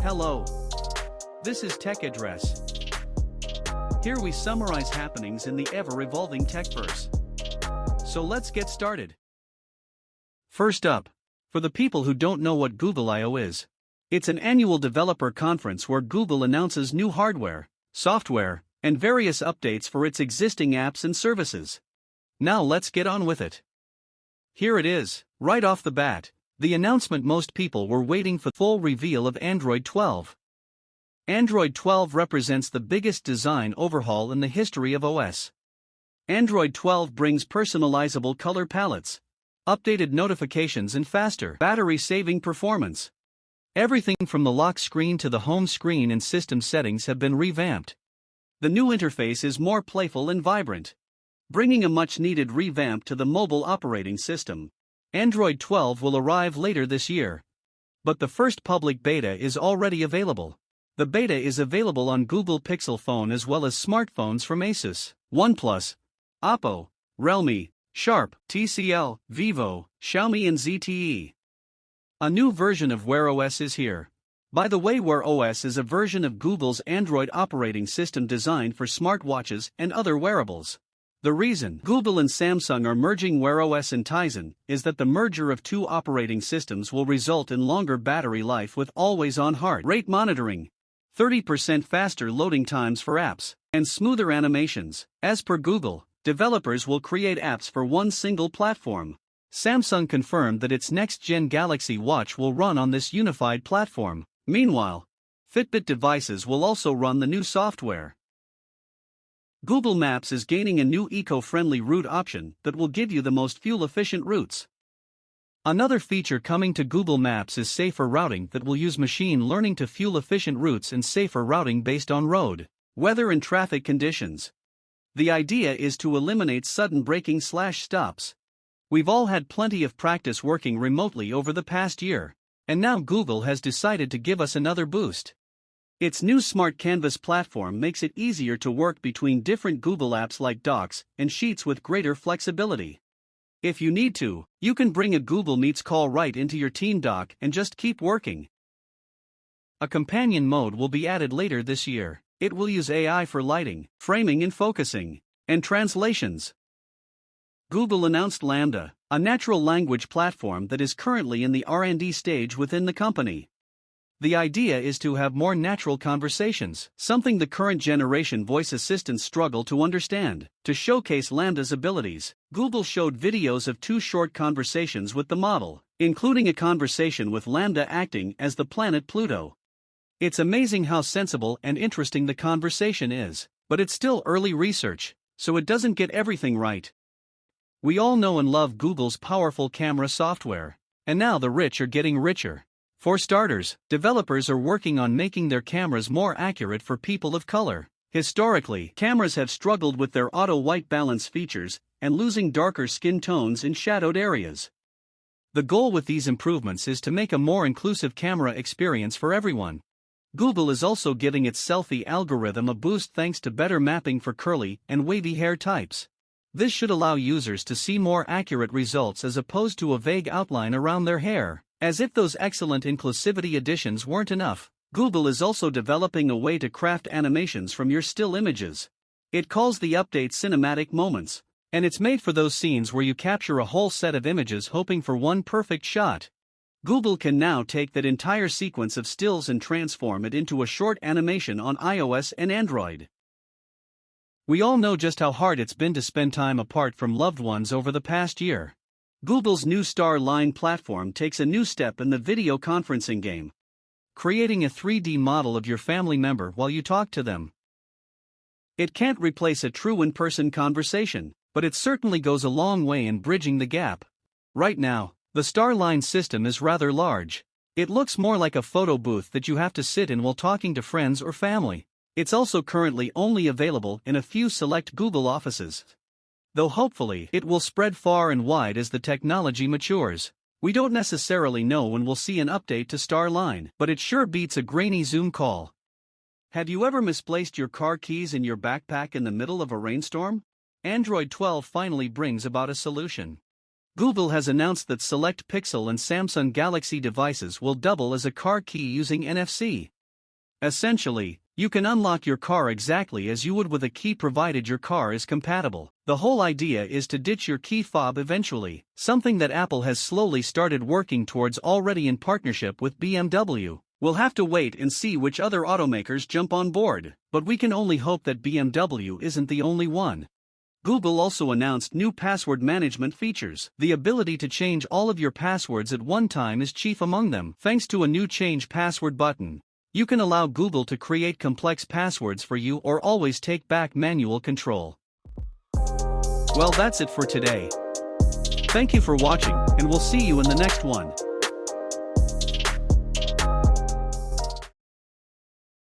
Hello. This is Tech Address. Here we summarize happenings in the ever-evolving techverse. So let's get started. First up, for the people who don't know what Google I/O is, it's an annual developer conference where Google announces new hardware, software, and various updates for its existing apps and services. Now let's get on with it. Here it is, right off the bat, the announcement most people were waiting for: full reveal of Android 12. Android 12 represents the biggest design overhaul in the history of OS. Android 12 brings personalizable color palettes, updated notifications and faster battery-saving performance. Everything from the lock screen to the home screen and system settings have been revamped. The new interface is more playful and vibrant, bringing a much-needed revamp to the mobile operating system. Android 12 will arrive later this year, but the first public beta is already available. The beta is available on Google Pixel phone as well as smartphones from Asus, OnePlus, Oppo, Realme, Sharp, TCL, Vivo, Xiaomi and ZTE. A new version of Wear OS is here. By the way, Wear OS is a version of Google's Android operating system designed for smartwatches and other wearables. The reason Google and Samsung are merging Wear OS and Tizen is that the merger of two operating systems will result in longer battery life with always-on heart rate monitoring, 30% faster loading times for apps, and smoother animations. As per Google, developers will create apps for one single platform. Samsung confirmed that its next-gen Galaxy Watch will run on this unified platform. Meanwhile, Fitbit devices will also run the new software. Google Maps is gaining a new eco-friendly route option that will give you the most fuel-efficient routes. Another feature coming to Google Maps is safer routing that will use machine learning to fuel-efficient routes and safer routing based on road, weather and traffic conditions. The idea is to eliminate sudden braking/stops. We've all had plenty of practice working remotely over the past year, and now Google has decided to give us another boost. Its new Smart Canvas platform makes it easier to work between different Google apps like Docs and Sheets with greater flexibility. If you need to, you can bring a Google Meets call right into your Team Doc and just keep working. A companion mode will be added later this year. It will use AI for lighting, framing and focusing, and translations. Google announced LaMDA, a natural language platform that is currently in the R&D stage within the company. The idea is to have more natural conversations, something the current generation voice assistants struggle to understand. To showcase LaMDA's abilities, Google showed videos of 2 short conversations with the model, including a conversation with LaMDA acting as the planet Pluto. It's amazing how sensible and interesting the conversation is, but it's still early research, so it doesn't get everything right. We all know and love Google's powerful camera software, and now the rich are getting richer. For starters, developers are working on making their cameras more accurate for people of color. Historically, cameras have struggled with their auto white balance features and losing darker skin tones in shadowed areas. The goal with these improvements is to make a more inclusive camera experience for everyone. Google is also giving its selfie algorithm a boost thanks to better mapping for curly and wavy hair types. This should allow users to see more accurate results as opposed to a vague outline around their hair. As if those excellent inclusivity additions weren't enough, Google is also developing a way to craft animations from your still images. It calls the update Cinematic Moments, and it's made for those scenes where you capture a whole set of images hoping for one perfect shot. Google can now take that entire sequence of stills and transform it into a short animation on iOS and Android. We all know just how hard it's been to spend time apart from loved ones over the past year. Google's new starline platform takes a new step in the video conferencing game, creating a 3D model of your family member while you talk to them. It can't replace a true in-person conversation, but it certainly goes a long way in bridging the gap. Right now, the starline system is rather large. It looks more like a photo booth that you have to sit in while talking to friends or family. It's also currently only available in a few select Google offices, though hopefully it will spread far and wide as the technology matures. We don't necessarily know when we'll see an update to starline, but it sure beats a grainy Zoom call. Have you ever misplaced your car keys in your backpack in the middle of a rainstorm? Android 12 finally brings about a solution. Google has announced that select Pixel and Samsung Galaxy devices will double as a car key using NFC. Essentially, you can unlock your car exactly as you would with a key provided your car is compatible. The whole idea is to ditch your key fob eventually, something that Apple has slowly started working towards already in partnership with BMW. We'll have to wait and see which other automakers jump on board, but we can only hope that BMW isn't the only one. Google also announced new password management features. The ability to change all of your passwords at one time is chief among them. Thanks to a new Change Password button, you can allow Google to create complex passwords for you or always take back manual control. Well, that's it for today. Thank you for watching, and we'll see you in the next one.